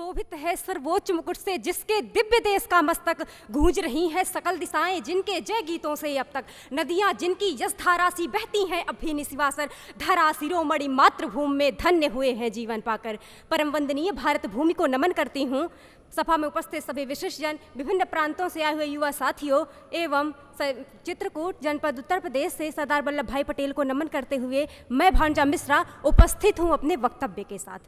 शोभित है सर्वोच्च मुकुट से जिसके दिव्य देश का मस्तक, गूंज रही हैं सकल दिशाएं जिनके जय गीतों से अब तक, नदियां जिनकी यश धारा सी बहती हैं अब भी निशिवासर, धरा शिरोमणि मातृभूमि में धन्य हुए हैं जीवन पाकर। परम वंदनीय भारत भूमि को नमन करती हूँ। सभा में उपस्थित सभी विशिष्टजन, विभिन्न प्रांतों से आए हुए युवा साथियों एवं चित्रकूट जनपद उत्तर प्रदेश से सरदार वल्लभ भाई पटेल को नमन करते हुए मैं भानुजा मिश्रा उपस्थित हूं अपने वक्तव्य के साथ।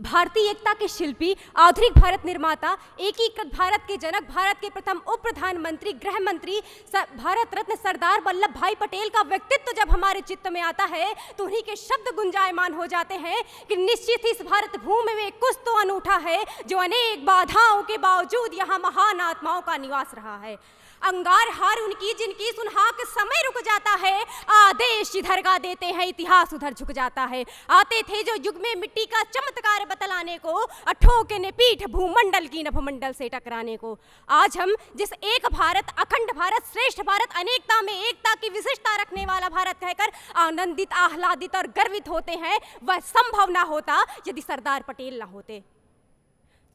भारतीय एकता के शिल्पी, आधुनिक भारत निर्माता, एकीकृत भारत के जनक, भारत के प्रथम उप प्रधानमंत्री, गृह मंत्री, भारत रत्न सरदार वल्लभ भाई पटेल का व्यक्तित्व जब हमारे चित्त में आता है तो उन्हीं के शब्द गुंजायमान हो जाते हैं कि निश्चित ही इस भारत भूमि में कुछ तो अनूठा है जो अनेक बाधाओं के बावजूद यहाँ महान आत्माओं का निवास रहा है। अंगार हार उनकी जिनकी सुनहाक समय रुक जाता है, आदेश जिधर गा देते हैं इतिहास उधर झुक जाता है। आते थे जो युग में मिट्टी का चमत्कार बतलाने को, ठोके ने पीठ भूमंडल की नभमंडल से टकराने को। आज हम जिस एक भारत, अखंड भारत, श्रेष्ठ भारत, अनेकता में एकता की विशिष्टता रखने वाला भारत कहकर आनंदित, आह्लादित और गर्वित होते हैं, वह संभव ना होता यदि सरदार पटेल ना होते।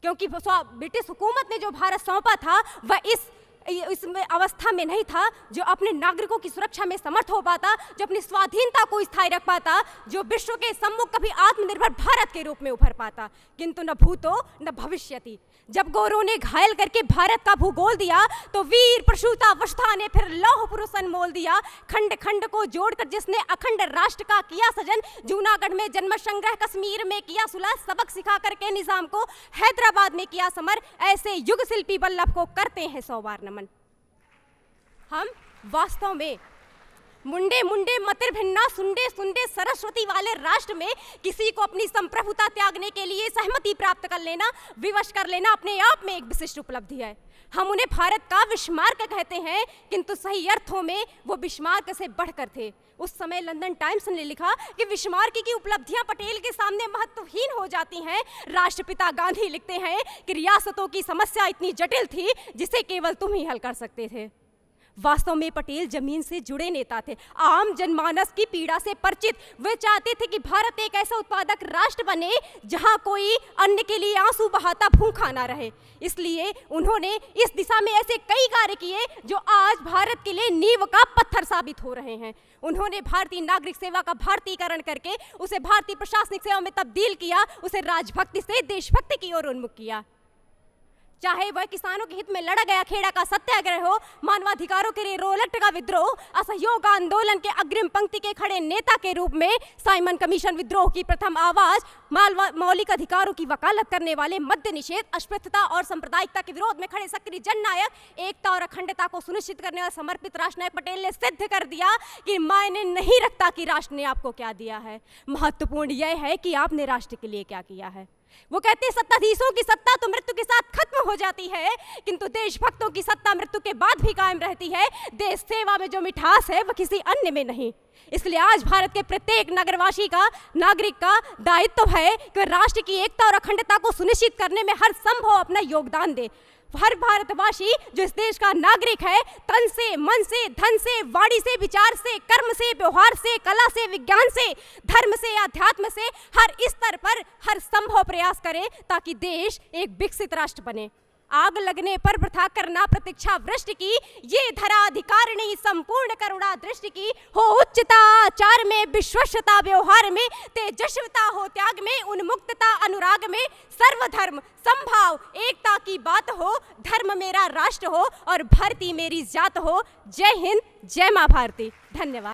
क्योंकि ब्रिटिश हुकूमत ने जो भारत सौंपा था वह इस अवस्था में नहीं था जो अपने नागरिकों की सुरक्षा में समर्थ हो पाता, जो अपनी स्वाधीनता को स्थायी रख पाता, जो विश्व के सम्मुख कभी आत्मनिर्भर भारत के रूप में उभर पाता। किंतु न भूतो न भविष्यति। जब गोरों ने घायल करके भारत का भूगोल दिया तो वीर प्रसूता वसुधा ने फिर लौह पुरुष अनमोल दिया। खंड खंड को जोड़कर जिसने अखंड राष्ट्र का किया सजन, जूनागढ़ में जन्म संग्रह, कश्मीर में किया सुलह, सबक सिखा करके निजाम को हैदराबाद में किया समर, ऐसे युग शिल्पी वल्लभ को करते हैं 100 बार नमन। हम वास्तव में मुंडे मुंडे मतिर भिन्ना सुंडे सुंडे सरस्वती वाले राष्ट्र में किसी को अपनी संप्रभुता त्यागने के लिए सहमति प्राप्त कर लेना, विवश कर लेना अपने आप में एक विशिष्ट उपलब्धि है। हम उन्हें भारत का बिस्मार्क कहते हैं, किंतु सही अर्थों में वो बिस्मार्क से बढ़कर थे। उस समय लंदन टाइम्स ने लिखा कि बिस्मार्क की उपलब्धियां पटेल के सामने महत्वहीन हो जाती हैं। राष्ट्रपिता गांधी लिखते हैं कि रियासतों की समस्या इतनी जटिल थी जिसे केवल तुम ही हल कर सकते थे। वास्तव में पटेल जमीन से जुड़े नेता थे, आम जनमानस की पीड़ा से परिचित। वे चाहते थे कि भारत एक ऐसा उत्पादक राष्ट्र बने जहां कोई अन्न के लिए आंसू बहाता भूखा ना रहे। इसलिए उन्होंने इस दिशा में ऐसे कई कार्य किए जो आज भारत के लिए नींव का पत्थर साबित हो रहे हैं। उन्होंने भारतीय नागरिक सेवा का भारतीयकरण करके उसे भारतीय प्रशासनिक सेवा में तब्दील किया, उसे राजभक्ति से देशभक्ति की ओर उन्मुख किया। चाहे वह किसानों के हित में लड़ा गया खेड़ा का सत्याग्रह हो, मानवाधिकारों के लिए रोलट का विद्रोह, असहयोग आंदोलन के अग्रिम पंक्ति के खड़े नेता के रूप में साइमन कमीशन विद्रोह की प्रथम आवाज, मौलिक अधिकारों की वकालत करने वाले, मद्य निषेध, अस्पृश्यता और सांप्रदायिकता के विरोध में खड़े सक्रिय जननायक, एकता और अखंडता को सुनिश्चित करने वाले समर्पित राष्ट्र नायक पटेल ने सिद्ध कर दिया कि मायने नहीं रखता कि राष्ट्र ने आपको क्या दिया है, महत्वपूर्ण यह है कि आपने राष्ट्र के लिए क्या किया है। वो कहते हैं सत्ताधीशों की सत्ता तो मृत्यु के साथ खत्म हो जाती है, किंतु देशभक्तों की सत्ता मृत्यु के बाद भी कायम रहती है। देश सेवा में जो मिठास है वह किसी अन्य में नहीं। इसलिए आज भारत के प्रत्येक नगरवासी का, नागरिक का दायित्व है कि राष्ट्र की एकता और अखंडता को सुनिश्चित करने में हर संभव अपना योगदान दे। हर भारतवासी जो इस देश का नागरिक है, तन से, मन से, धन से, वाणी से, विचार से, कर्म से, व्यवहार से, कला से, विज्ञान से, धर्म से, अध्यात्म से, हर स्तर पर हर संभव प्रयास करे ताकि देश एक विकसित राष्ट्र बने। आग लगने पर वृथा करना प्रतीक्षा वृष्टि की, ये धरा अधिकारिणी संपूर्ण करुणा दृष्टि की। हो उच्चता आचार में, विश्वस्तता व्यवहार में, तेजस्विता हो त्याग में, उन्मुक्तता अनुराग में, सर्वधर्म संभाव एकता की बात हो, धर्म मेरा राष्ट्र हो और भारती मेरी जात हो। जय हिंद, जय मां भारती। धन्यवाद।